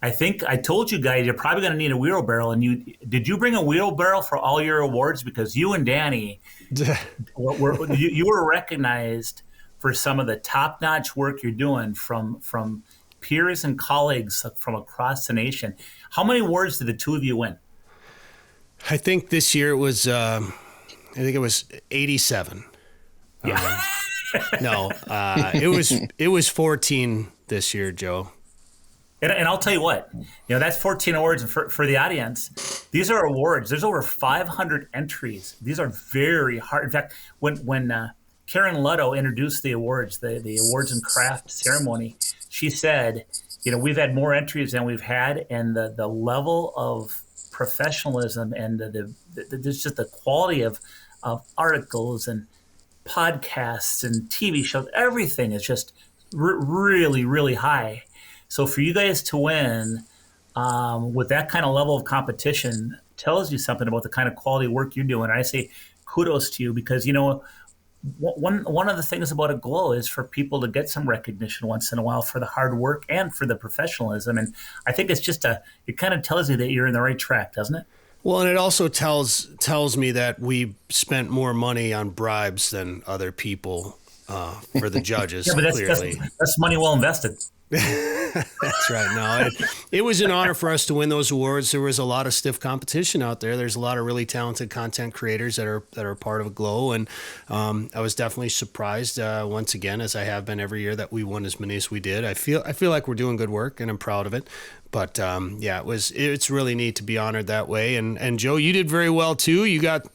I think I told you guys you're probably going to need a wheelbarrow. And did you bring a wheelbarrow for all your awards? Because you and Danny, you were recognized for some of the top-notch work you're doing from peers and colleagues from across the nation. How many awards did the two of you win? I think this year it was 87. Yeah. It was 14 this year, Joe. And I'll tell you what, that's 14 awards for the audience. These are awards. There's over 500 entries. These are very hard. In fact, when Karen Luddow introduced the awards, the awards and craft ceremony, she said, we've had more entries than we've had, and the level of professionalism and there's just the quality of articles and podcasts and TV shows, everything is just really, really high. So for you guys to win with that kind of level of competition tells you something about the kind of quality work you're doing. And I say kudos to you because, one of the things about AGLOW is for people to get some recognition once in a while for the hard work and for the professionalism. And I think it's just it kind of tells you that you're in the right track, doesn't it? Well, and it also tells me that we spent more money on bribes than other people for the judges. Yeah, but that's money well invested. That's right. No, it was an honor for us to win those awards. There was a lot of stiff competition out there. There's a lot of really talented content creators that are part of AGLOW, and I was definitely surprised once again, as I have been every year, that we won as many as we did. I feel like we're doing good work, and I'm proud of it. But it's really neat to be honored that way. And Joe, you did very well too. You got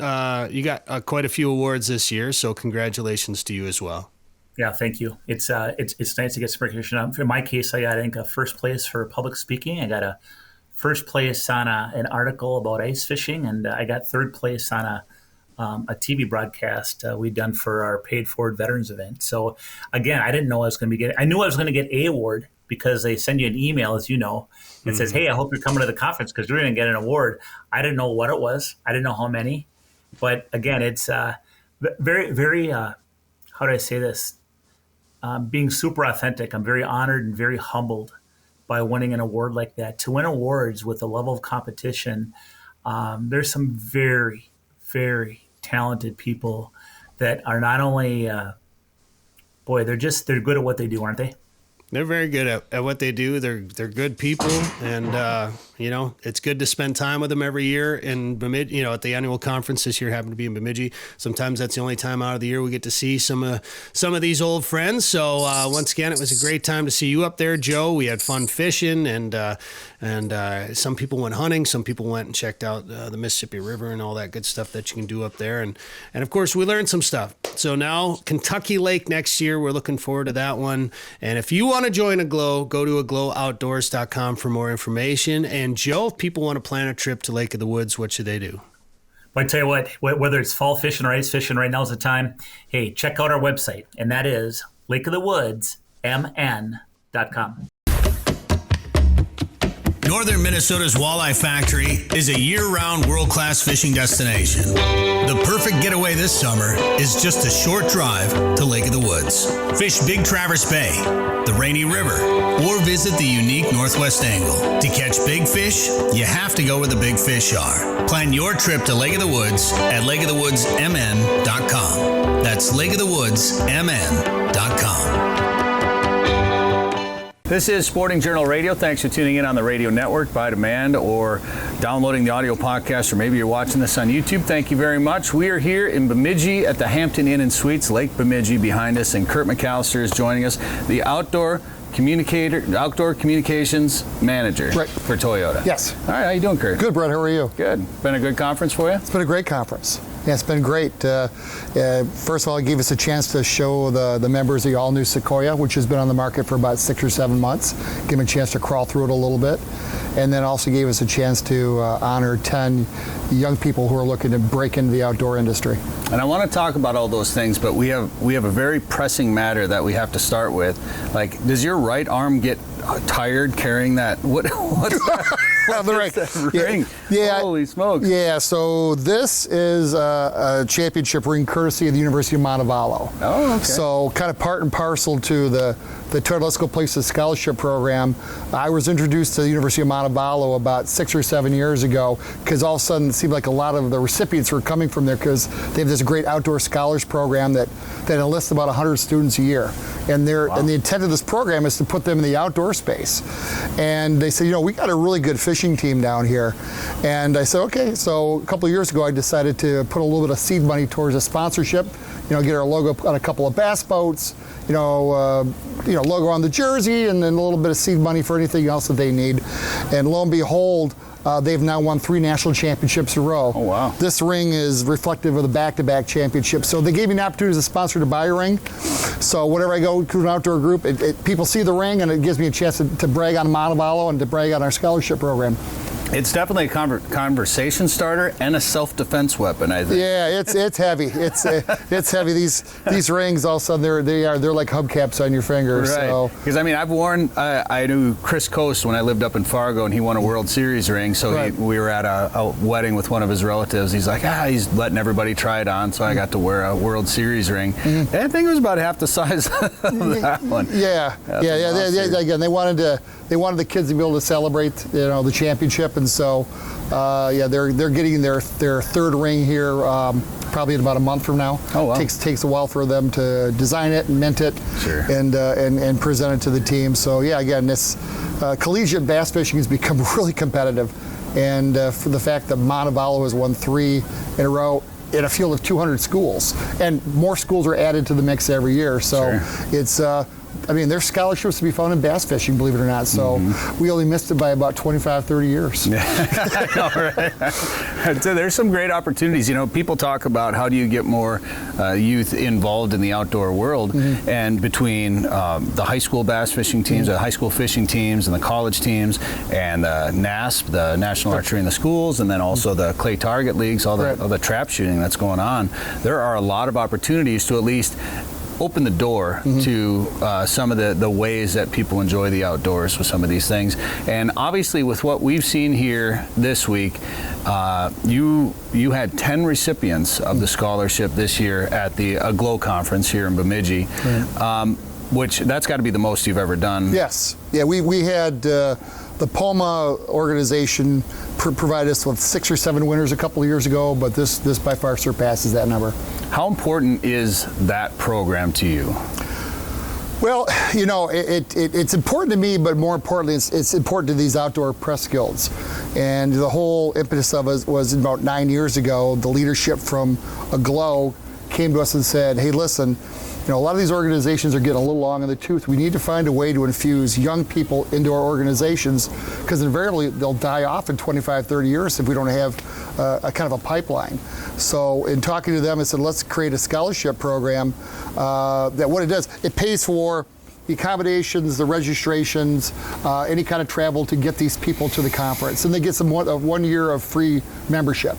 quite a few awards this year, so congratulations to you as well. Yeah, thank you. It's nice to get some recognition. In my case, I got, I think, a first place for public speaking. I got a first place on an article about ice fishing, and I got third place on a TV broadcast we'd done for our paid forward veterans event. So again, I didn't know I was going to be getting. I knew I was going to get a award because they send you an email, as you know, that says, "Hey, I hope you're coming to the conference because you're going to get an award." I didn't know what it was. I didn't know how many, but again, it's very, very. How do I say this? Being super authentic, I'm very honored and very humbled by winning an award like that. To win awards with the level of competition, there's some very, very talented people that are not only, they're good at what they do, aren't they? They're very good at what they do. They're good people, and it's good to spend time with them every year in Bemidji. At the annual conference this year happened to be in Bemidji. Sometimes that's the only time out of the year we get to see some of these old friends. So once again, it was a great time to see you up there, Joe. We had fun fishing, and some people went hunting. Some people went and checked out the Mississippi River and all that good stuff that you can do up there. And of course, we learned some stuff. So now Kentucky Lake next year. We're looking forward to that one. And if you want to join AGLOW, go to aglowoutdoors.com for more information. And Joe, if people want to plan a trip to Lake of the Woods, what should they do? I tell you what, whether it's fall fishing or ice fishing, right now is the time. Hey, check out our website, and that is lakeofthewoodsmn.com. Northern Minnesota's Walleye Factory is a year-round world-class fishing destination. The perfect getaway this summer is just a short drive to Lake of the Woods. Fish Big Traverse Bay, the Rainy River, or visit the unique Northwest Angle. To catch big fish, you have to go where the big fish are. Plan your trip to Lake of the Woods at lakeofthewoodsmn.com. That's lakeofthewoodsmn.com. This is Sporting Journal Radio. Thanks for tuning in on the radio network by demand or downloading the audio podcast, or maybe you're watching this on YouTube. Thank you very much. We are here in Bemidji at the Hampton Inn and Suites, Lake Bemidji behind us, and Curt McAllister is joining us, the outdoor communications manager for Toyota. Yes. All right, how you doing, Curt? Good, Brett. How are you? Good. Been a good conference for you? It's been a great conference. Yeah, it's been great. First of all, it gave us a chance to show the members of the all-new Sequoia, which has been on the market for about 6 or 7 months. Give them a chance to crawl through it a little bit. And then also gave us a chance to honor 10 young people who are looking to break into the outdoor industry. And I want to talk about all those things, but we have a very pressing matter that we have to start with. Like, does your right arm get tired carrying that? What's that? That ring? Yeah. Holy smokes. Yeah, so this is a championship ring courtesy of the University of Montevallo. Oh, okay. So kind of part and parcel to the Toyota Let's Go Places scholarship program. I was introduced to the University of Montevallo about 6 or 7 years ago because all of a sudden it seemed like a lot of the recipients were coming from there because they have this great outdoor scholars program that enlists about 100 students a year. And and the intent of this program is to put them in the outdoor space. And they said, we got a really good fishing team down here. And I said, okay. So a couple of years ago, I decided to put a little bit of seed money towards a sponsorship. Get our logo on a couple of bass boats. Logo on the jersey, and then a little bit of seed money for anything else that they need. And lo and behold, they've now won 3 national championships in a row. Oh, wow. This ring is reflective of the back-to-back championships. So they gave me an opportunity as a sponsor to buy a ring. So whenever I go to an outdoor group, people see the ring, and it gives me a chance to brag on Montevallo and to brag on our scholarship program. It's definitely a conversation starter and a self-defense weapon, I think. Yeah, it's heavy. It's heavy. These rings, all of a sudden, they're like hubcaps on your fingers. Right. Because I've worn. I knew Chris Coast when I lived up in Fargo, and he won a World Series ring. So we were at a wedding with one of his relatives. He's like, he's letting everybody try it on. So I got to wear a World Series ring. Mm-hmm. I think it was about half the size of that one. Yeah. Again, they wanted the kids to be able to celebrate, the championship. And so, they're getting their third ring here probably in about a month from now. Oh, wow. Takes a while for them to design it and mint it, sure. and present it to the team. So again, this collegiate bass fishing has become really competitive, and for the fact that Montevallo has won 3 in a row in a field of 200 schools, and more schools are added to the mix every year. So sure. It's. There's scholarships to be found in bass fishing, believe it or not. So we only missed it by about 25, 30 years. Yeah. I know, right? So there's some great opportunities. People talk about how do you get more youth involved in the outdoor world, and between the high school bass fishing teams, the high school fishing teams, and the college teams, and the NASP, the National Archery in the Schools, and then also the clay target leagues, all the trap shooting that's going on. There are a lot of opportunities to at least open the door to some of the ways that people enjoy the outdoors with some of these things. And obviously with what we've seen here this week, you had 10 recipients of the scholarship this year at the AGLOW Conference here in Bemidji, which that's got to be the most you've ever done. Yes. Yeah, we had the POMA organization provided us with 6 or 7 winners a couple of years ago, but this by far surpasses that number. How important is that program to you? Well, it's important to me, but more importantly, it's important to these outdoor press guilds. And the whole impetus of it was about 9 years ago. The leadership from AGLOW came to us and said, hey, listen, a lot of these organizations are getting a little long in the tooth. We need to find a way to infuse young people into our organizations, because invariably they'll die off in 25, 30 years if we don't have a kind of a pipeline. So in talking to them, I said, let's create a scholarship program that what it does, it pays for the accommodations, the registrations, any kind of travel to get these people to the conference. And they get 1 year of free membership.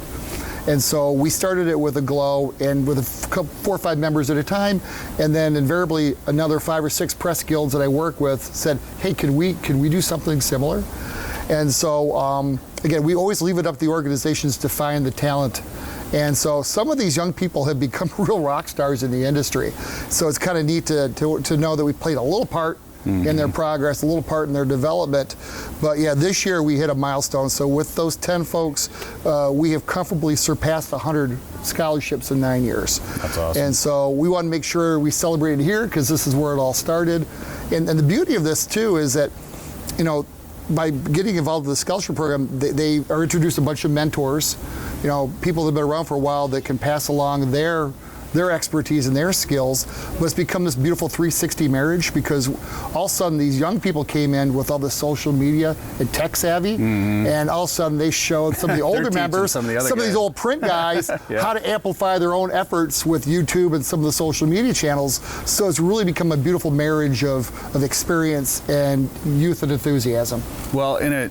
And so we started it with AGLOW and with 4 or 5 members at a time, and then invariably another 5 or 6 press guilds that I work with said, hey, can we do something similar? And so, again, we always leave it up to the organizations to find the talent. And so some of these young people have become real rock stars in the industry. So it's kind of neat to know that we played a little part in their progress, a little part in their development. But yeah, this year we hit a milestone. So with those 10 folks, we have comfortably surpassed 100 scholarships in 9 years. That's awesome. And so we want to make sure we celebrate it here because this is where it all started. And the beauty of this too is that, you know, by getting involved in the scholarship program, they are introduced a bunch of mentors, you know, people that have been around for a while that can pass along their expertise and their skills, but it's become this beautiful 360 marriage because all of a sudden these young people came in with all the social media and tech savvy, and all of a sudden they showed some of the older members, some of these old print guys, how to amplify their own efforts with YouTube and some of the social media channels. So it's really become a beautiful marriage of experience and youth and enthusiasm. Well, in a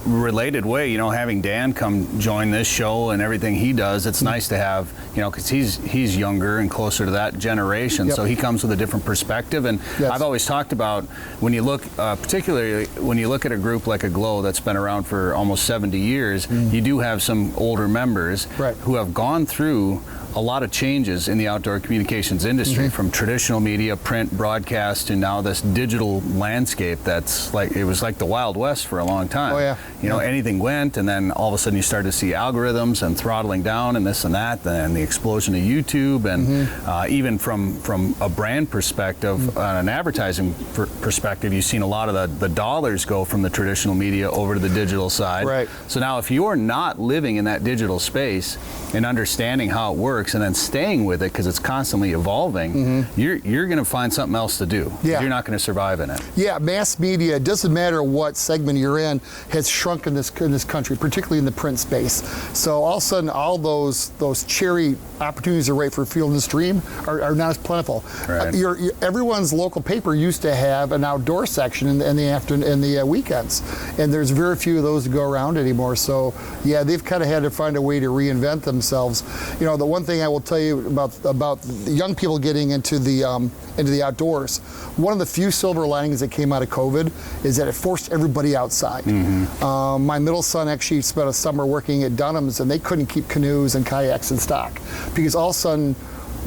related way, you know, having Dan come join this show and everything he does, it's nice to have, you know, because he's younger and closer to that generation, so he comes with a different perspective. And I've always talked about when you look, particularly when you look at a group like AGLOW that's been around for almost 70 years, you do have some older members who have gone through a lot of changes in the outdoor communications industry, from traditional media, print, broadcast, to now this digital landscape that's like, it was like the Wild West for a long time. You know, anything went, and then all of a sudden you started to see algorithms and throttling down and this and that, and the explosion of YouTube, and even from a brand perspective, an advertising perspective, you've seen a lot of the dollars go from the traditional media over to the digital side. So now if you're not living in that digital space and understanding how it works, and then staying with it because it's constantly evolving, you're going to find something else to do. You're not going to survive in it. Mass media, it doesn't matter what segment you're in, has shrunk in this country, particularly in the print space. So all of a sudden, all those cherry opportunities to write for Field and Stream are not as plentiful. Everyone's local paper used to have an outdoor section in the weekends, and there's very few of those to go around anymore. So yeah, they've kind of had to find a way to reinvent themselves. You know, the one thing I will tell you about the young people getting into the outdoors, one of the few silver linings that came out of COVID is that it forced everybody outside. My middle son actually spent a summer working at Dunham's, and they couldn't keep canoes and kayaks in stock because all of a sudden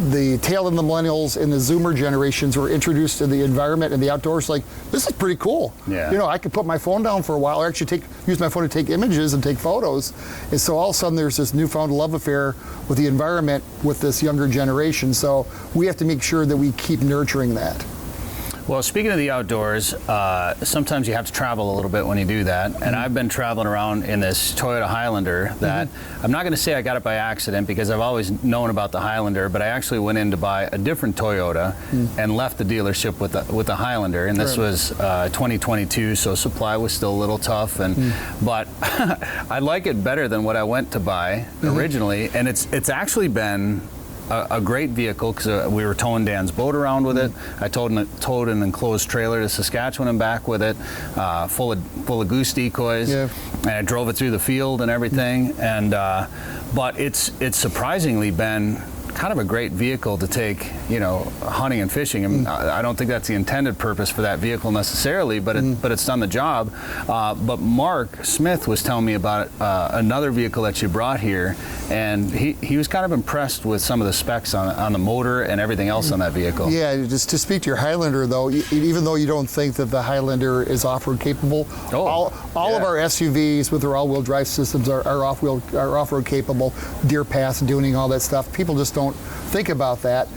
the tail end of the millennials and the Zoomer generations were introduced to the environment and the outdoors. Like, this is pretty cool. You know, I could put my phone down for a while, or actually use my phone to take images and take photos. And so all of a sudden there's this newfound love affair with the environment with this younger generation. So we have to make sure that we keep nurturing that. Well, speaking of the outdoors, sometimes you have to travel a little bit when you do that. And I've been traveling around in this Toyota Highlander that I'm not going to say I got it by accident because I've always known about the Highlander, but I actually went in to buy a different Toyota and left the dealership with the Highlander. And this was 2022, so supply was still a little tough. But I like it better than what I went to buy originally. And it's actually been a great vehicle because we were towing Dan's boat around with it. I towed an enclosed trailer to Saskatchewan and back with it, full of goose decoys, and I drove it through the field and everything. And but it's surprisingly been kind of a great vehicle to take, you know, hunting and fishing. And I don't think that's the intended purpose for that vehicle necessarily, but it's done the job. But Mark Smith was telling me about another vehicle that you brought here, and he was kind of impressed with some of the specs on the motor and everything else on that vehicle. Yeah, just to speak to your Highlander though, even though you don't think that the Highlander is off-road capable, all of our SUVs with their all-wheel drive systems are off-road capable, deer pass, duning, all that stuff. People just don't think about that,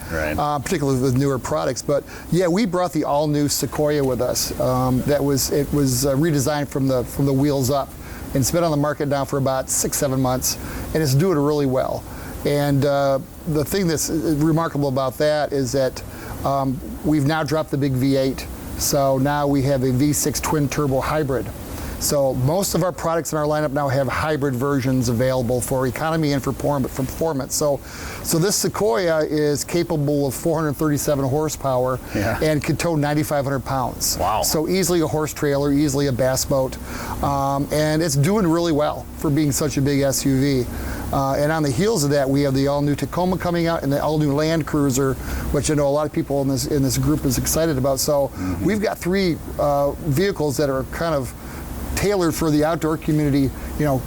particularly with newer products. But yeah, we brought the all-new Sequoia with us. It was redesigned from the wheels up, and it's been on the market now for about 6-7 months, and it's doing really well. And the thing that's remarkable about that is that we've now dropped the big V8, so now we have a V6 twin turbo hybrid. So most of our products in our lineup now have hybrid versions available for economy and for performance. So this Sequoia is capable of 437 horsepower and can tow 9,500 pounds. Wow. So easily a horse trailer, easily a bass boat. And it's doing really well for being such a big SUV. And on the heels of that, we have the all-new Tacoma coming out and the all-new Land Cruiser, which I know a lot of people in this group is excited about. So we've got 3 vehicles that are kind of tailored for the outdoor community,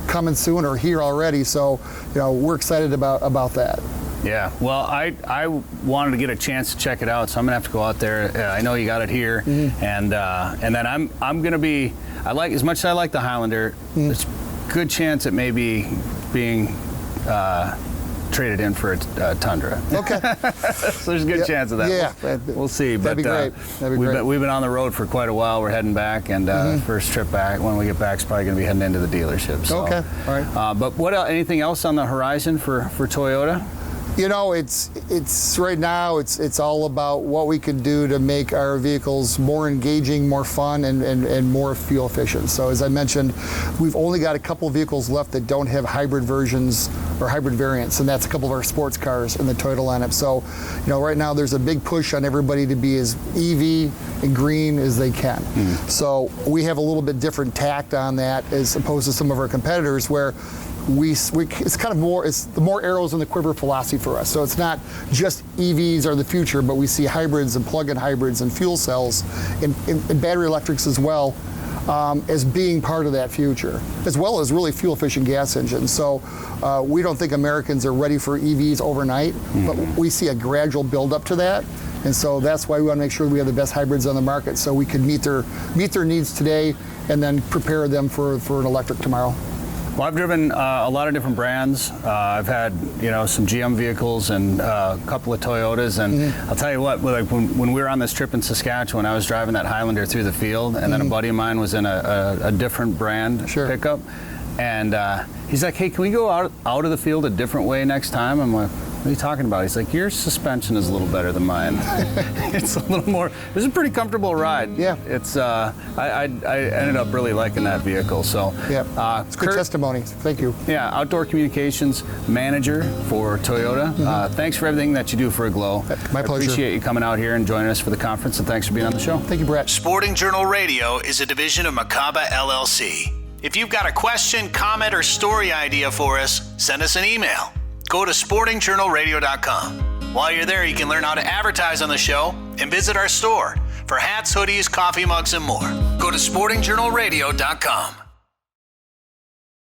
coming soon or here already. So, we're excited about that. Yeah, well, I wanted to get a chance to check it out, so I'm gonna have to go out there. I know you got it here, and then I'm gonna be. I like, as much as I like the Highlander, there's a good chance it may be being traded in for a Tundra. Okay. So there's a good chance of that. Yeah, we'll see. That'd be great. We've been on the road for quite a while. We're heading back, and first trip back, when we get back, is probably going to be heading into the dealership. So. Okay, all right. But what else, anything else on the horizon for Toyota? It's right now, it's all about what we can do to make our vehicles more engaging, more fun, and more fuel efficient. So as I mentioned, we've only got a couple vehicles left that don't have hybrid versions or hybrid variants, and that's a couple of our sports cars in the Toyota lineup. So, right now there's a big push on everybody to be as EV and green as they can. So we have a little bit different tact on that as opposed to some of our competitors where it's kind of more, it's the more arrows in the quiver philosophy for us. So it's not just EVs are the future, but we see hybrids and plug-in hybrids and fuel cells and battery electrics as well as being part of that future, as well as really fuel-efficient gas engines. So we don't think Americans are ready for EVs overnight, but we see a gradual build-up to that. And so that's why we want to make sure we have the best hybrids on the market so we can meet their needs today and then prepare them for an electric tomorrow. Well, I've driven a lot of different brands. I've had, some GM vehicles and a couple of Toyotas. And I'll tell you what, like when we were on this trip in Saskatchewan, I was driving that Highlander through the field, and then a buddy of mine was in a different brand pickup. And he's like, hey, can we go out of the field a different way next time? I'm like, what are you talking about? He's like, your suspension is a little better than mine. It's a little more, it's a pretty comfortable ride. Yeah. It's, I ended up really liking that vehicle. So, it's good testimony. Thank you. Yeah, Outdoor Communications Manager for Toyota. Thanks for everything that you do for AGLOW. My pleasure. I appreciate you coming out here and joining us for the conference, and thanks for being on the show. Thank you, Bret. Sporting Journal Radio is a division of Macaba LLC. If you've got a question, comment, or story idea for us, send us an email. Go to sportingjournalradio.com. While you're there, you can learn how to advertise on the show and visit our store for hats, hoodies, coffee mugs, and more. Go to sportingjournalradio.com.